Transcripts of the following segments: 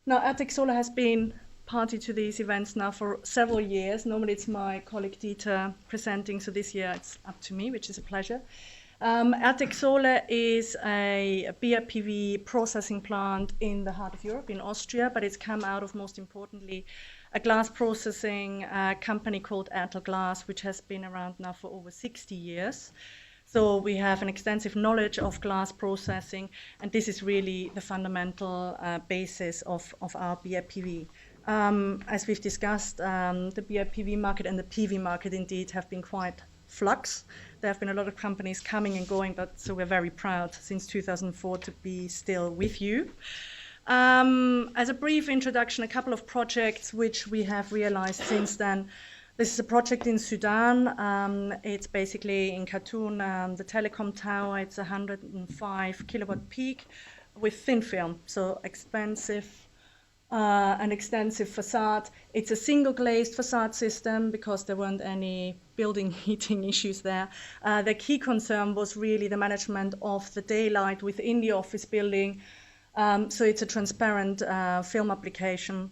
Now, Ertex Solar has been party to these events now for several years. Normally it's my colleague Dieter presenting, so this year it's up to me, which is a pleasure. Ertex Solar is a BIPV processing plant in the heart of Europe, in Austria, but it's come out of, most importantly, a glass processing company called Ertex Glass, which has been around now for over 60 years. So we have an extensive knowledge of glass processing, and this is really the fundamental basis of our BIPV. As we've discussed, the BIPV market and the PV market indeed have been quite flux. There have been a lot of companies coming and going, but so we're very proud since 2004 to be still with you. As a brief introduction, a couple of projects which we have realized since then. This is a project in Sudan. It's basically in Khartoum, the telecom tower. It's 105 kilowatt peak with thin film, so expensive, an extensive facade. It's a single glazed facade system because there weren't any building heating issues there. The key concern was really the management of the daylight within the office building. So it's a transparent film application,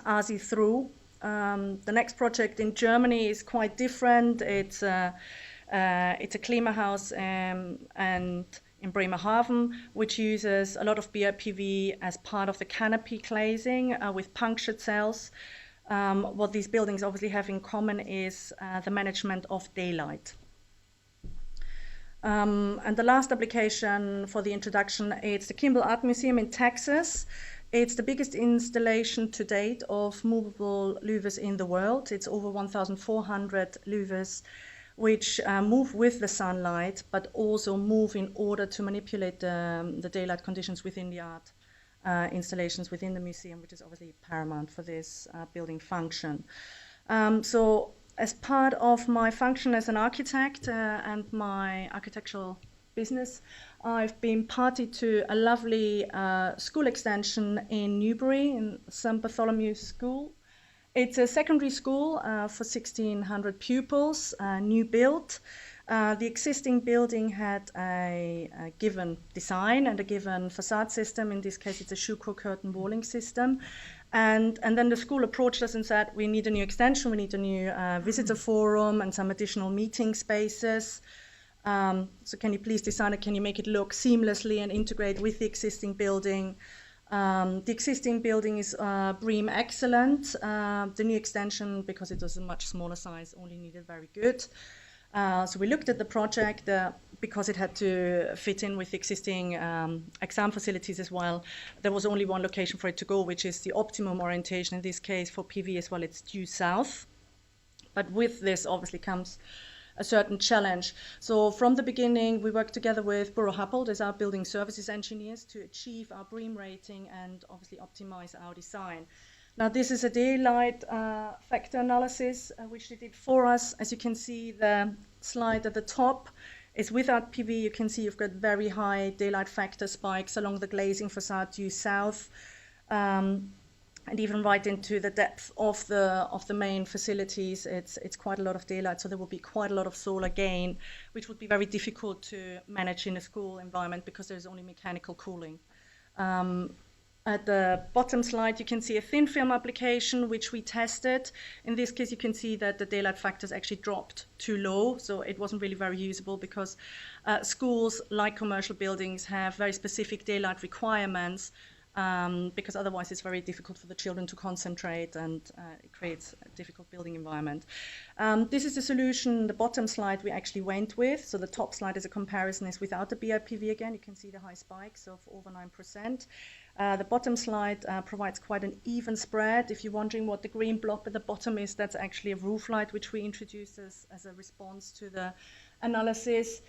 ASI through. The next project in Germany is quite different. It's a Klimahaus and in Bremerhaven, which uses a lot of BIPV as part of the canopy glazing with punctured cells. What these buildings obviously have in common is the management of daylight. And the last application for the introduction, it's the Kimball Art Museum in Texas. It's the biggest installation to date of movable louvers in the world. It's over 1,400 louvers, which move with the sunlight, but also move in order to manipulate the daylight conditions within the art installations within the museum, which is obviously paramount for this building function. So as part of my function as an architect and my architectural business, I've been party to a lovely school extension in Newbury, in St. Bartholomew's School. It's a secondary school for 1,600 pupils, new built. The existing building had a given design and a given facade system. In this case, it's a Schuko curtain walling system. And then the school approached us and said, we need a new extension, we need a new visitor forum and some additional meeting spaces. So can you please design it? Can you make it look seamlessly and integrate with the existing building? The existing building is BREEAM excellent. The new extension, because it was a much smaller size, only needed very good. So we looked at the project because it had to fit in with the existing exam facilities as well. There was only one location for it to go, which is the optimum orientation. In this case, for PV as well, it's due south. But with this obviously comes a certain challenge. So from the beginning, we worked together with Borough Happold as our building services engineers to achieve our BREEAM rating and obviously optimize our design. Now this is a daylight factor analysis which they did for us. As you can see, the slide at the top is without PV. You can see you've got very high daylight factor spikes along the glazing facade due south. And even right into the depth of the main facilities, it's quite a lot of daylight, so there will be quite a lot of solar gain, which would be very difficult to manage in a school environment because there's only mechanical cooling. At the bottom slide, you can see a thin film application, which we tested. In this case, you can see that the daylight factors actually dropped too low, so it wasn't really very usable because schools, like commercial buildings, have very specific daylight requirements. Because otherwise it's very difficult for the children to concentrate and it creates a difficult building environment. This is the solution, the bottom slide we actually went with. So the top slide is a comparison is without the BIPV again. You can see the high spikes of over 9%. The bottom slide provides quite an even spread. If you're wondering what the green blob at the bottom is, that's actually a roof light which we introduced as a response to the analysis.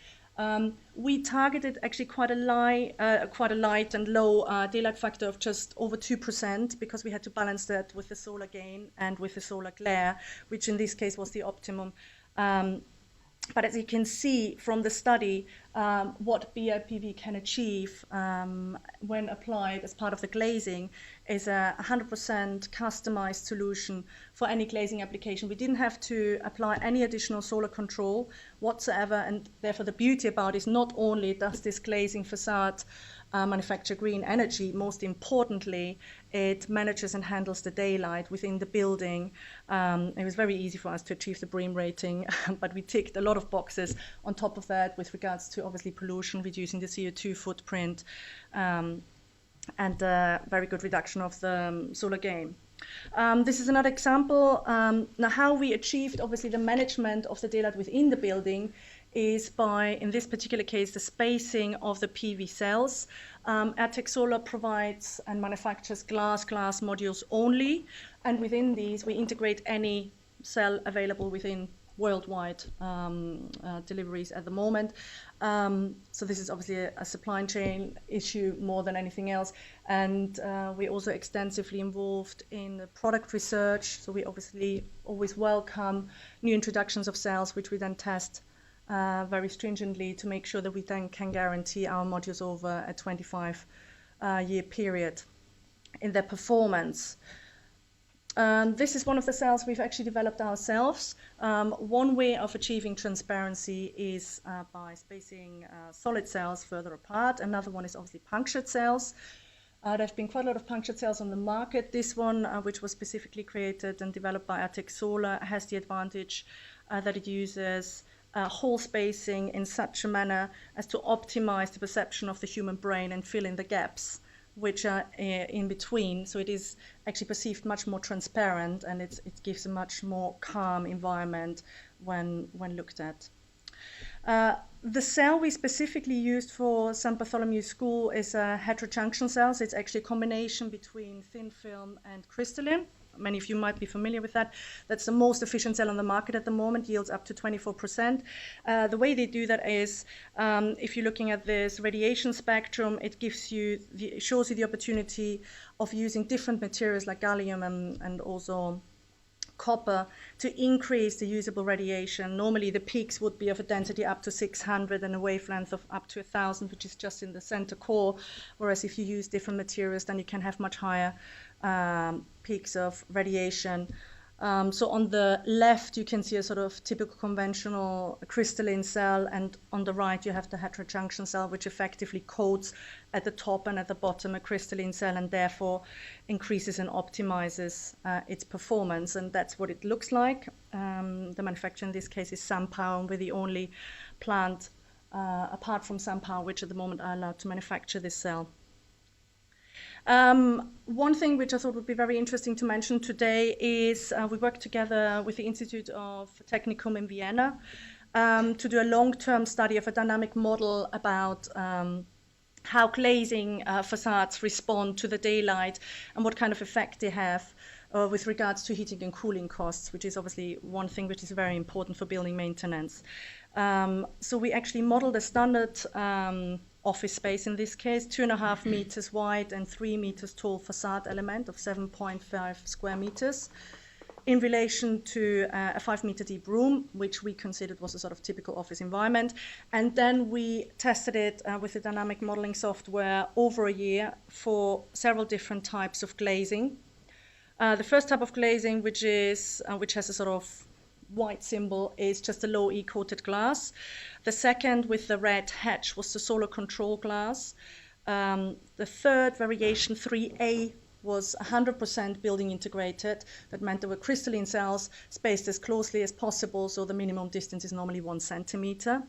We targeted actually quite a light and low daylight factor of just over 2% because we had to balance that with the solar gain and with the solar glare, which in this case was the optimum. But as you can see from the study, what BIPV can achieve when applied as part of the glazing is a 100% customized solution for any glazing application. We didn't have to apply any additional solar control whatsoever, and therefore the beauty about it is not only does this glazing facade manufacture green energy. Most importantly, it manages and handles the daylight within the building. It was very easy for us to achieve the BREEAM rating, but we ticked a lot of boxes on top of that with regards to obviously pollution, reducing the CO2 footprint, and very good reduction of the solar gain. This is another example. Now, how we achieved obviously the management of the daylight within the building is by, in this particular case, the spacing of the PV cells. Ertex Solar provides and manufactures glass modules only, and within these we integrate any cell available within worldwide deliveries at the moment. So this is obviously a supply chain issue more than anything else. And we're also extensively involved in the product research. So we obviously always welcome new introductions of cells, which we then test very stringently to make sure that we then can guarantee our modules over a 25-year period in their performance. This is one of the cells we've actually developed ourselves. One way of achieving transparency is by spacing solid cells further apart. Another one is obviously punctured cells. There have been quite a lot of punctured cells on the market. This one, which was specifically created and developed by Ertex Solar, has the advantage that it uses hole spacing in such a manner as to optimize the perception of the human brain and fill in the gaps which are in between. So it is actually perceived much more transparent, and it gives a much more calm environment when looked at. The cell we specifically used for St. Bartholomew School is heterojunction cells. It's actually a combination between thin film and crystalline. Many of you might be familiar with that. That's the most efficient cell on the market at the moment, yields up to 24%. The way they do that is, if you're looking at this radiation spectrum, it shows you the opportunity of using different materials like gallium and also copper to increase the usable radiation. Normally the peaks would be of a density up to 600 and a wavelength of up to 1,000, which is just in the center core, whereas if you use different materials, then you can have much higher peaks of radiation. So on the left you can see a sort of typical conventional crystalline cell, and on the right you have the heterojunction cell, which effectively coats at the top and at the bottom a crystalline cell, and therefore increases and optimizes its performance. And that's what it looks like. The manufacturer in this case is SunPower, and we're the only plant apart from SunPower which at the moment are allowed to manufacture this cell. One thing which I thought would be very interesting to mention today is we work together with the Institute of Technikum in Vienna to do a long-term study of a dynamic model about how glazing facades respond to the daylight and what kind of effect they have with regards to heating and cooling costs, which is obviously one thing which is very important for building maintenance. So we actually modeled a standard office space, in this case, 2.5 meters wide and 3 meters tall facade element of 7.5 square meters in relation to a 5-meter deep room, which we considered was a sort of typical office environment. And then we tested it with the dynamic modeling software over a year for several different types of glazing. The first type of glazing, which has a sort of white symbol, is just a low E coated glass. The second, with the red hatch, was the solar control glass. The third variation, 3A, was 100% building integrated. That meant there were crystalline cells spaced as closely as possible, so the minimum distance is normally 1 centimeter.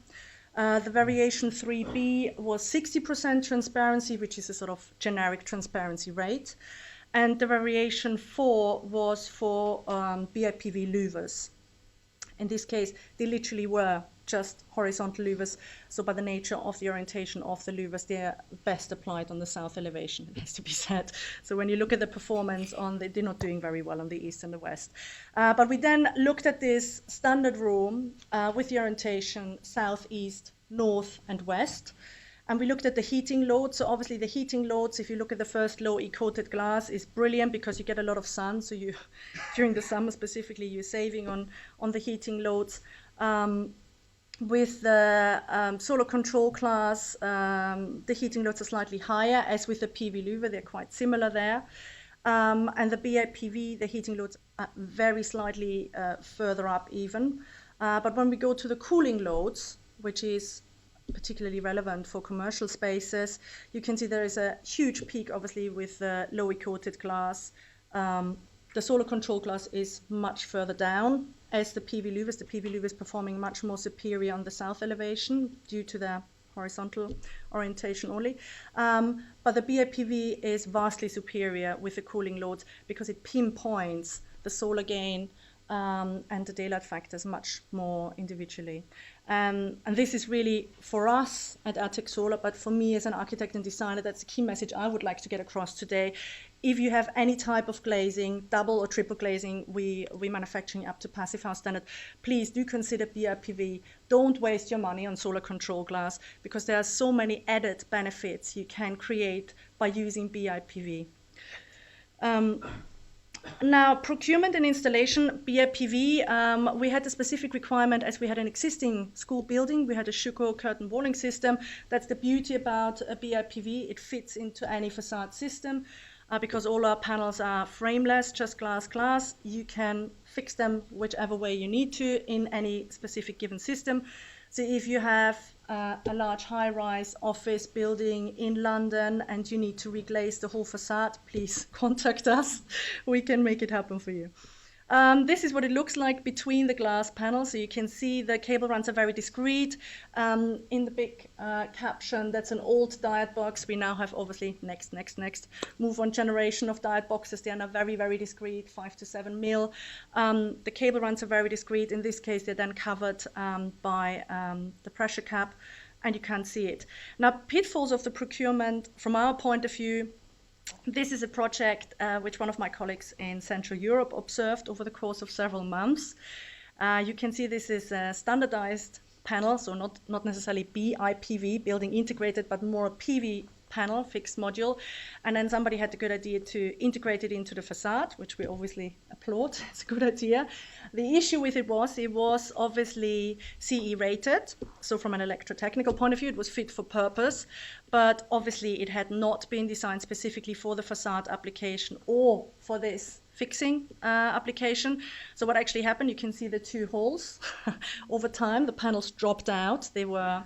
The variation 3B was 60% transparency, which is a sort of generic transparency rate. And the variation 4 was for BIPV louvers. In this case, they literally were just horizontal louvers. So by the nature of the orientation of the louvers, they are best applied on the south elevation, it has to be said. So when you look at the performance they're not doing very well on the east and the west. But we then looked at this standard room with the orientation south, east, north, and west. And we looked at the heating loads. So obviously the heating loads, if you look at the first low E-coated glass, is brilliant because you get a lot of sun. So you, during the summer specifically, you're saving on the heating loads. With the solar control class, the heating loads are slightly higher, as with the PV louver, they're quite similar there. And the BIPV, the heating loads are very slightly further up even. But when we go to the cooling loads, which is particularly relevant for commercial spaces. You can see there is a huge peak, obviously, with the low coated glass. The solar control glass is much further down as the PV louvers. The PV louvers performing much more superior on the south elevation due to their horizontal orientation only. But the BIPV is vastly superior with the cooling loads because it pinpoints the solar gain and the daylight factors much more individually. And this is really for us at Ertex Solar, but for me as an architect and designer, that's the key message I would like to get across today. If you have any type of glazing, double or triple glazing, we manufacturing up to Passive House standard, please do consider BIPV. Don't waste your money on solar control glass because there are so many added benefits you can create by using BIPV. Now, procurement and installation, BIPV, we had a specific requirement as we had an existing school building. We had a Schuko curtain walling system. That's the beauty about a BIPV. It fits into any facade system because all our panels are frameless, just glass. You can fix them whichever way you need to in any specific given system. So if you have a large high-rise office building in London and you need to reglaze the whole facade, please contact us. We can make it happen for you. This is what it looks like between the glass panels. So you can see the cable runs are very discreet. In the big caption, that's an old diode box. We now have obviously next. Move on generation of diode boxes. They are now very, very discreet, 5 to 7 mil. The cable runs are very discreet. In this case, they're then covered by the pressure cap, and you can't see it. Now, pitfalls of the procurement, from our point of view, this is a project which one of my colleagues in Central Europe observed over the course of several months. You can see this is a standardized panel, so not necessarily BIPV, building integrated, but more a PV panel, fixed module. And then somebody had the good idea to integrate it into the facade, which we obviously applaud. It's a good idea. The issue with it was obviously CE rated. So from an electrotechnical point of view, it was fit for purpose. But obviously it had not been designed specifically for the facade application or for this fixing application. So what actually happened, you can see the two holes. Over time, the panels dropped out. They were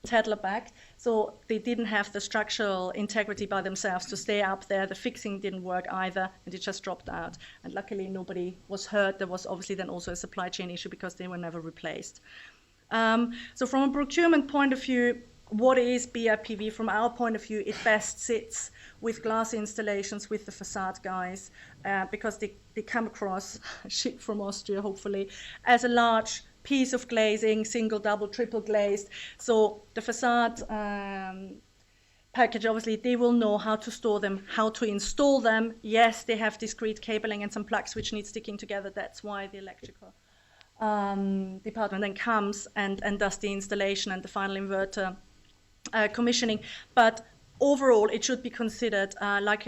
Tedler backed, so they didn't have the structural integrity by themselves to stay up there. The fixing didn't work either, and it just dropped out. And luckily, nobody was hurt. There was obviously then also a supply chain issue because they were never replaced. So from a procurement point of view, what is BIPV? From our point of view, it best sits with glass installations with the facade guys because they come across, shipped from Austria hopefully, as a large piece of glazing, single, double, triple glazed. So the facade package, obviously, they will know how to store them, how to install them. Yes, they have discrete cabling and some plugs which need sticking together. That's why the electrical department then comes and does the installation and the final inverter commissioning. But overall, it should be considered like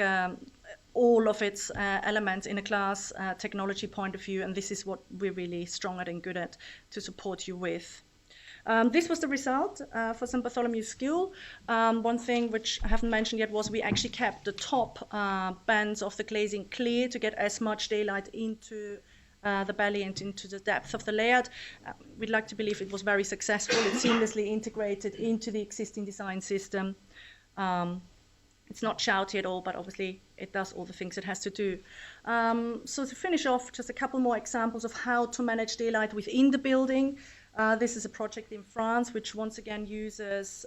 all of its elements in a glass technology point of view, and this is what we're really strong at and good at to support you with. This was the result for St. Bartholomew's School. One thing which I haven't mentioned yet was we actually kept the top bands of the glazing clear to get as much daylight into the belly and into the depth of the layout. We'd like to believe it was very successful. It seamlessly integrated into the existing design system. It's not shouty at all, but obviously it does all the things it has to do. So to finish off, just a couple more examples of how to manage daylight within the building. This is a project in France, which once again uses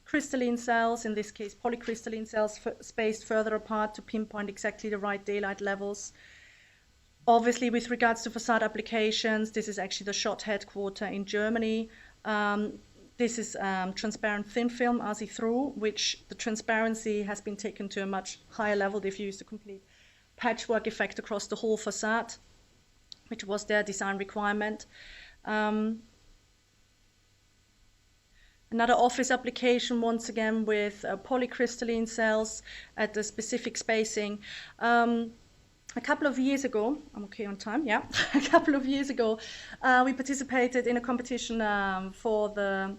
crystalline cells, in this case polycrystalline cells spaced further apart to pinpoint exactly the right daylight levels. Obviously, with regards to facade applications, this is actually the Schott headquarter in Germany. This is transparent thin film, see-through, which the transparency has been taken to a much higher level. They've used a complete patchwork effect across the whole facade, which was their design requirement. Another office application, once again, with polycrystalline cells at the specific spacing. A couple of years ago, I'm okay on time, yeah. A couple of years ago, we participated in a competition for the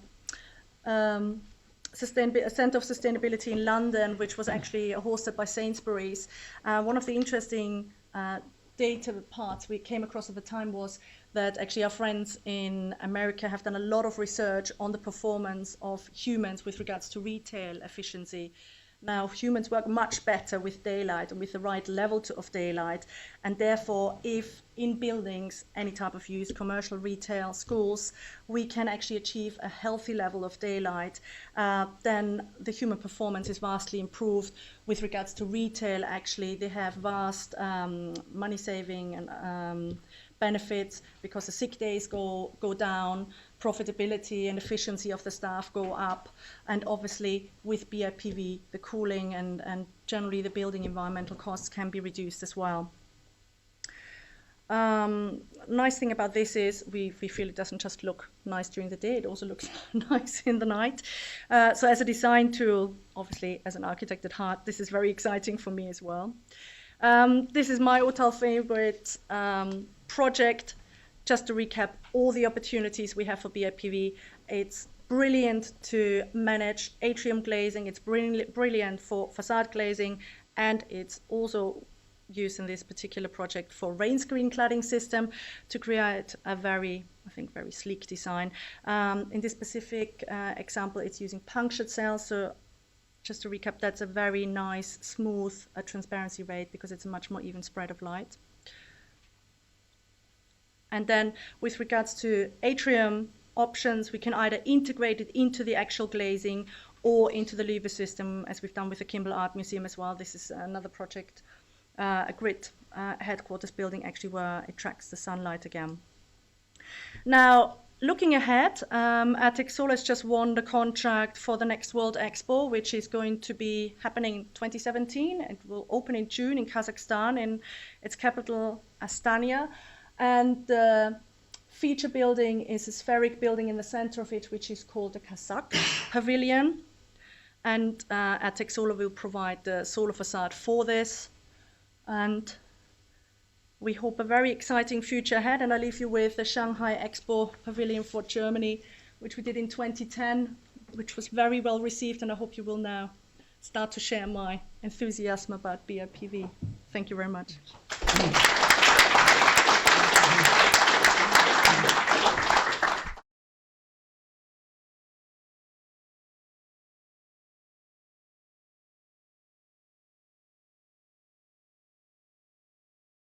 Centre of Sustainability in London, which was actually hosted by Sainsbury's. One of the interesting data parts we came across at the time was that actually our friends in America have done a lot of research on the performance of humans with regards to retail efficiency. Now, humans work much better with daylight and with the right level of daylight, and therefore, if in buildings, any type of use, commercial, retail, schools, we can actually achieve a healthy level of daylight, then the human performance is vastly improved. With regards to retail, actually, they have vast money saving and benefits because the sick days go down, profitability and efficiency of the staff go up, and obviously with BIPV, the cooling and generally the building environmental costs can be reduced as well. Nice thing about this is we feel it doesn't just look nice during the day, it also looks nice in the night. So as a design tool, obviously as an architect at heart, this is very exciting for me as well. This is my total favorite project. Just to recap all the opportunities we have for BIPV, it's brilliant to manage atrium glazing, it's brilliant for facade glazing, and it's also used in this particular project for rain screen cladding system to create a very sleek design. In this specific example, it's using punctured cells. So just to recap, that's a very nice, smooth transparency rate because it's a much more even spread of light. And then with regards to atrium options, we can either integrate it into the actual glazing or into the louver system, as we've done with the Kimball Art Museum as well. This is another project, a grid headquarters building actually where it tracks the sunlight again. Now, looking ahead, Ertex has just won the contract for the next World Expo, which is going to be happening in 2017. It will open in June in Kazakhstan, in its capital, Astana. And the feature building is a spheric building in the center of it, which is called the Kazakh Pavilion. And Ertex will provide the solar facade for this. And we hope a very exciting future ahead. And I leave you with the Shanghai Expo Pavilion for Germany, which we did in 2010, which was very well received. And I hope you will now start to share my enthusiasm about BIPV. Thank you very much.